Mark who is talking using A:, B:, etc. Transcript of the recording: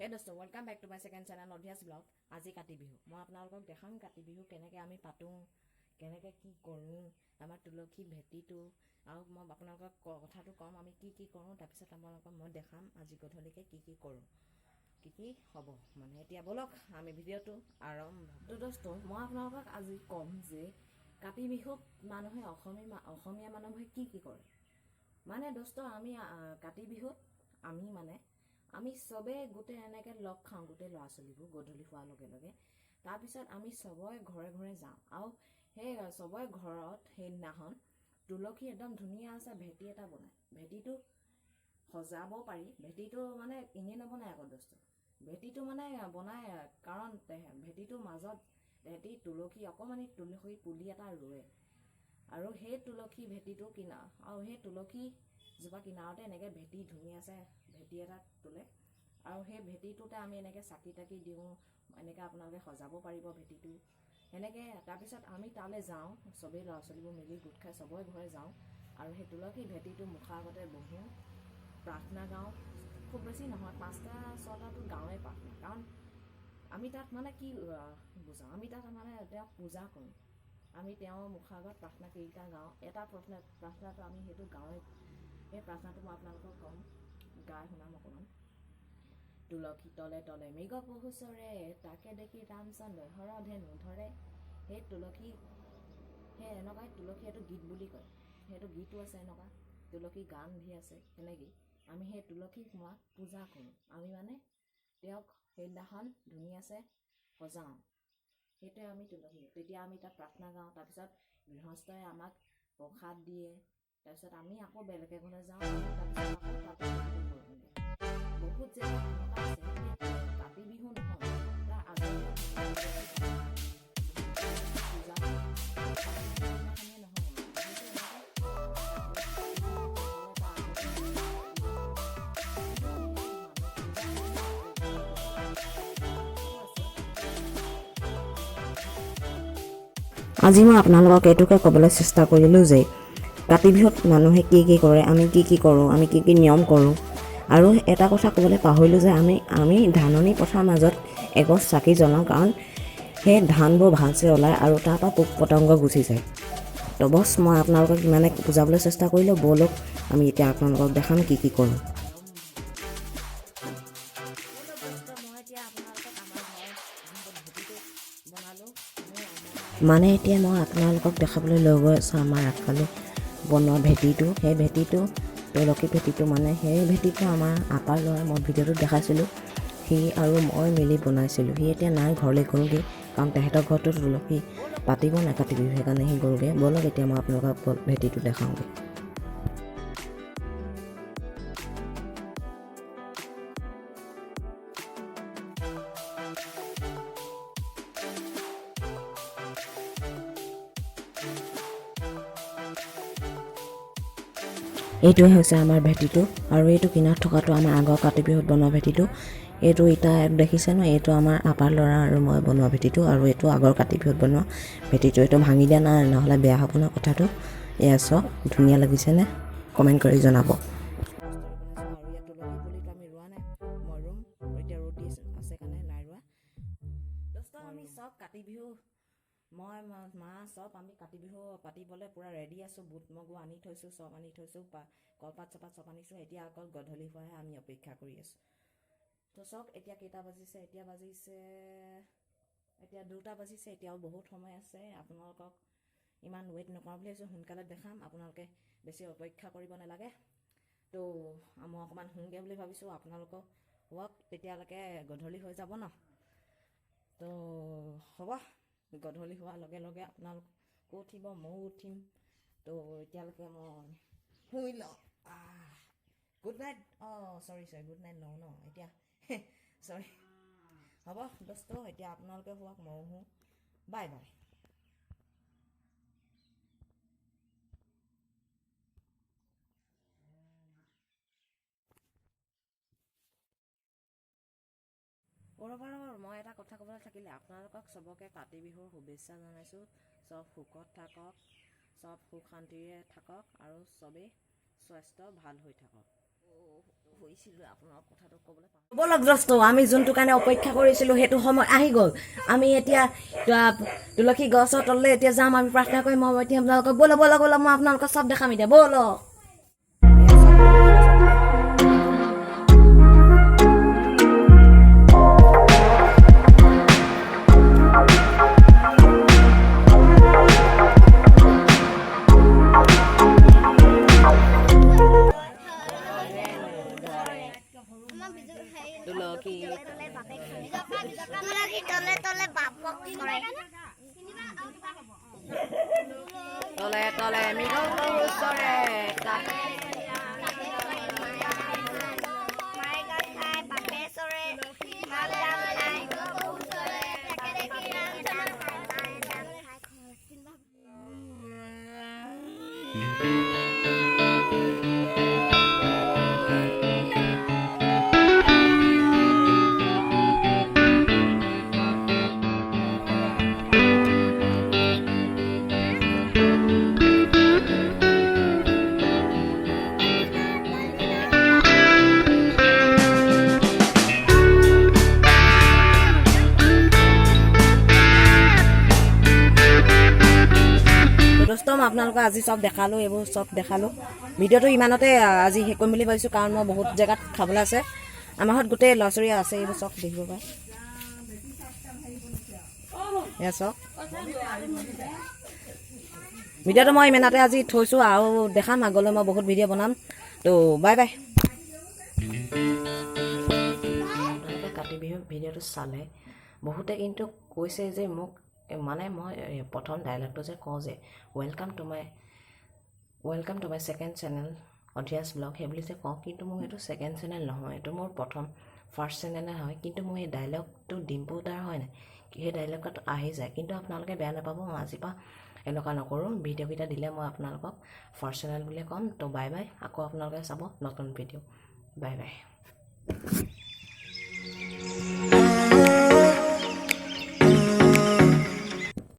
A: Hey dosto, welcome back to my second channel Nodhias vlog. আজি কাতি বিহু মই আপোনালোকক দেখাম কাতি বিহু কেনেকৈ আমি পাতো কেনেকৈ কি কৰো আমাৰ তুলসী ভেটিটো আৰু মই আপোনালোকক কথাটো কম আমি কি কৰো তাৰ পিছত আপোনালোকক মই দেখাম আজি গধূলিকে কি কৰো কি হ'ব মানে এতিয়া বলক আমি ভিডিঅ'টো আৰম্ভ দোস্ত মই আপোনালোকক আজি কম যে কাতি বিহুত মানুহে অসমীয়া মানুহে কি কৰে মানে দোস্ত আমি কাতি বিহুত আমি সবে গোটে এনেকৈ লগ খাওঁ গোটে ল'ৰা ছোৱালীবোৰ গধূলি হোৱাৰ লগে লগে তাৰপিছত আমি সবৰে ঘৰে যাওঁ আৰু সেই সবৰে ঘৰত সেইদিনাখন তুলসী একদম ধুনীয়া আছে ভেটি এটা বনায় ভেটিটো সজাব পাৰি ভেটিটো মানে এনেই নবনায় আকৌ দোস্ত ভেটিটো মানে বনায় কাৰণ ভেটিটোৰ মাজত ভেটি তুলসী অকণমানি তুলসী পুলি এটা ৰুৱে আৰু সেই তুলসী ভেটিটো আৰু সেই তুলসী জোপা কিনাৰতে এনেকৈ ভেটি ধুনীয়া আছে ভেটি এটা তোলে আৰু সেই ভেটিটোতে আমি এনেকৈ চাকি তাকি দিওঁ এনেকৈ আপোনালোকে সজাব পাৰিব ভেটিটো এনেকৈ তাৰপিছত আমি তালৈ যাওঁ চবেই ল'ৰা ছোৱালীবোৰ মিলি গোট খাই চবৰে ঘৰে যাওঁ আৰু সেই তুলসী ভেটিটো মুখৰ আগতে বহোঁ প্ৰাৰ্থনা গাওঁ খুব বেছি নহয় 5টা 6টাটো গাঁৱে প্ৰাৰ্থনা কাৰণ আমি তাত মানে কি বুজাওঁ আমি তাত মানে তেওঁক পূজা কৰোঁ আমি তেওঁৰ মুখৰ আগত প্ৰাৰ্থনা কেইটা গাওঁ এটা প্ৰাৰ্থনাটো আমি সেইটো গাঁৱে সেই প্ৰাৰ্থনাটো মই আপোনালোকক ক'ম গাই শুনাম অকণমান তুলসী তলে তলে মৃগ পহু চৰে তাকে দেখি ৰামচন্দ্ৰ হৰধেনু ধৰে সেই তুলসী সেই এনেকুৱাই তুলসী এইটো গীত বুলি কয় সেইটো গীতো আছে এনেকুৱা তুলসী গান ধি আছে সেনেকৈ আমি সেই তুলসীক মই পূজা কৰোঁ আমি মানে তেওঁক সেইদিনাখন ধুনীয়াছে সজাওঁ সেইটোৱে আমি তুলসী তেতিয়া আমি তাত প্ৰাৰ্থনা গাওঁ তাৰপিছত গৃহস্থই আমাক প্ৰসাদ দিয়ে তাৰপিছত আমি আকৌ বেলেগ এঘৰলৈ যাওঁ বহুত যে কাতি বিহু নহয় তাৰ আগতে আজি মই আপোনালোকক এইটোকে ক'বলৈ চেষ্টা কৰিলোঁ যে কাতি বিহুত মানুহে কি কৰে আমি কি কৰোঁ আমি কি নিয়ম কৰোঁ আৰু এটা কথা ক'বলৈ পাহৰিলোঁ যে আমি ধাননি পথাৰৰ মাজত এগছ চাকি জ্বলাওঁ কাৰণ সেই ধানবোৰ ভালছে ওলায় আৰু তাৰপৰা পোক পতংগ গুচি যায় তো বছ মই আপোনালোকক ইমানে বুজাবলৈ চেষ্টা কৰিলোঁ ব'লক আমি এতিয়া আপোনালোকক দেখাম কি কৰোঁ মানে এতিয়া মই আপোনালোকক দেখাবলৈ লৈ গৈ আছোঁ আমাৰ আগফালে বনোৱা ভেটিটো সেই ভেটিটো তুলসী ভেটিটো মানে সেই ভেটিটো আমাৰ আপাৰ ল'ৰা মই ভিডিঅ'টোত দেখাইছিলোঁ সি আৰু মই মিলি বনাইছিলোঁ সি এতিয়া নাই ঘৰলৈ গ'লগৈ কাৰণ তেহেঁতৰ ঘৰতো তুলসী পাতিব নাই কাতি বিহু সেইকাৰণে সি গ'লগৈ ব'লক এতিয়া মই আপোনালোকক ভেটিটো দেখাওঁগৈ এইটোৱে হৈছে আমাৰ ভেটিটো আৰু এইটো কিনাৰত থকাটো আমাৰ আগৰ কাতি বিহুত বনোৱা ভেটিটো এইটো ইটা দেখিছে ন এইটো আমাৰ আপাৰ ল'ৰা আৰু মই বনোৱা ভেটিটো আৰু এইটো আগৰ কাতি বিহুত বনোৱা ভেটিটো এইটো ভাঙি দিয়া নাই নহ'লে বেয়া হ'ব ন কথাটো এয়া চব ধুনীয়া লাগিছেনে কমেণ্ট কৰি জনাব কাতি বিহু মই মা চব আমি কাতি বিহু পাতিবলৈ পূৰা ৰেডি আছোঁ বুট মগু আনি থৈছোঁ চব আনি থৈছোঁ কলপাত চপাত চব আনিছোঁ এতিয়া অকল গধূলি হোৱাহে আমি অপেক্ষা কৰি আছোঁ তো চব এতিয়া কেইটা বাজিছে এতিয়া 2টা বাজিছে এতিয়াও বহুত সময় আছে আপোনালোকক ইমান ৱেইট নকৰোঁ বুলি ভাবিছোঁ সোনকালে দেখাম আপোনালোকে বেছি অপেক্ষা কৰিব নালাগে তো মই অকণমান শুওঁগৈ বুলি ভাবিছোঁ আপোনালোকক শুৱক তেতিয়ালৈকে গধূলি হৈ যাব ন তো হ'ব গধূলি হোৱাৰ লগে লগে আপোনালোকো উঠিব ময়ো উঠিম তো এতিয়ালৈকে মই শুই লওঁ গুড নাইট চৰি গুড নাইট লওঁ ন এতিয়া চৰি হ'ব দোস্ত এতিয়া আপোনালোকে শুৱক ময়ো শুওঁ বাই বাই ৰ'বা মই এটা কথা ক'বলৈ থাকিলে আপোনালোকক চবকে কাতি বিহুৰ শুভেচ্ছা জনাইছোঁ চব সুখত থাকক চব সুখ শান্তিৰে থাকক আৰু চবেই স্বাস্থ্য ভাল হৈ থাকক বলক দোস্ত আমি যোনটো কাৰণে অপেক্ষা কৰিছিলোঁ সেইটো সময় আহি গ'ল আমি এতিয়া তুলসী গছৰ তললৈ এতিয়া যাম আমি প্ৰাৰ্থনা কৰিম মই এতিয়া আপোনালোকক ব'লক ব'লক ব'লক মই আপোনালোকক চব দেখাম এতিয়া ব'লক তুলসী তলে তলে মৃগৰ ওচৰে আপোনালোকক আজি চব দেখালোঁ এইবোৰ চব দেখালোঁ ভিডিঅ'টো ইমানতে আজি শেষ কৰিম বুলি ভাবিছোঁ কাৰণ মই বহুত জেগাত খাবলৈ আছে আমাৰ ঘৰত গোটেই ল'ৰা ছোৱালী আছে এইবোৰ চব দেখিব পাৰে এয়া চব ভিডিঅ'টো মই ইমানতে আজি থৈছোঁ আৰু দেখাম আগলৈ মই বহুত ভিডিঅ' বনাম তো বাই বাই কাতি বিহু ভিডিঅ'টো চালে বহুতে কিন্তু কৈছে যে মোক মানে মই প্ৰথম ডাইলগটো যে কওঁ যে welcome to my second channel অধিয়াছ ব্লগ সেই বুলি যে কওঁ কিন্তু মোৰ এইটো ছেকেণ্ড চেনেল নহয় এইটো মোৰ ফাৰ্ষ্ট চেনেলে হয় কিন্তু মোৰ এই ডাইলগটো ডিম্পু দাৰ হয় নাই সেই ডাইলগত আহি যায় কিন্তু আপোনালোকে বেয়া নাপাব মই আজিৰ পৰা এনেকুৱা নকৰোঁ ভিডিঅ'কেইটা দিলে মই আপোনালোকক ফাৰ্ষ্ট চেনেল বুলিয়ে ক'ম তো বাই বাই আকৌ আপোনালোকে চাব নতুন ভিডিঅ' বাই বাই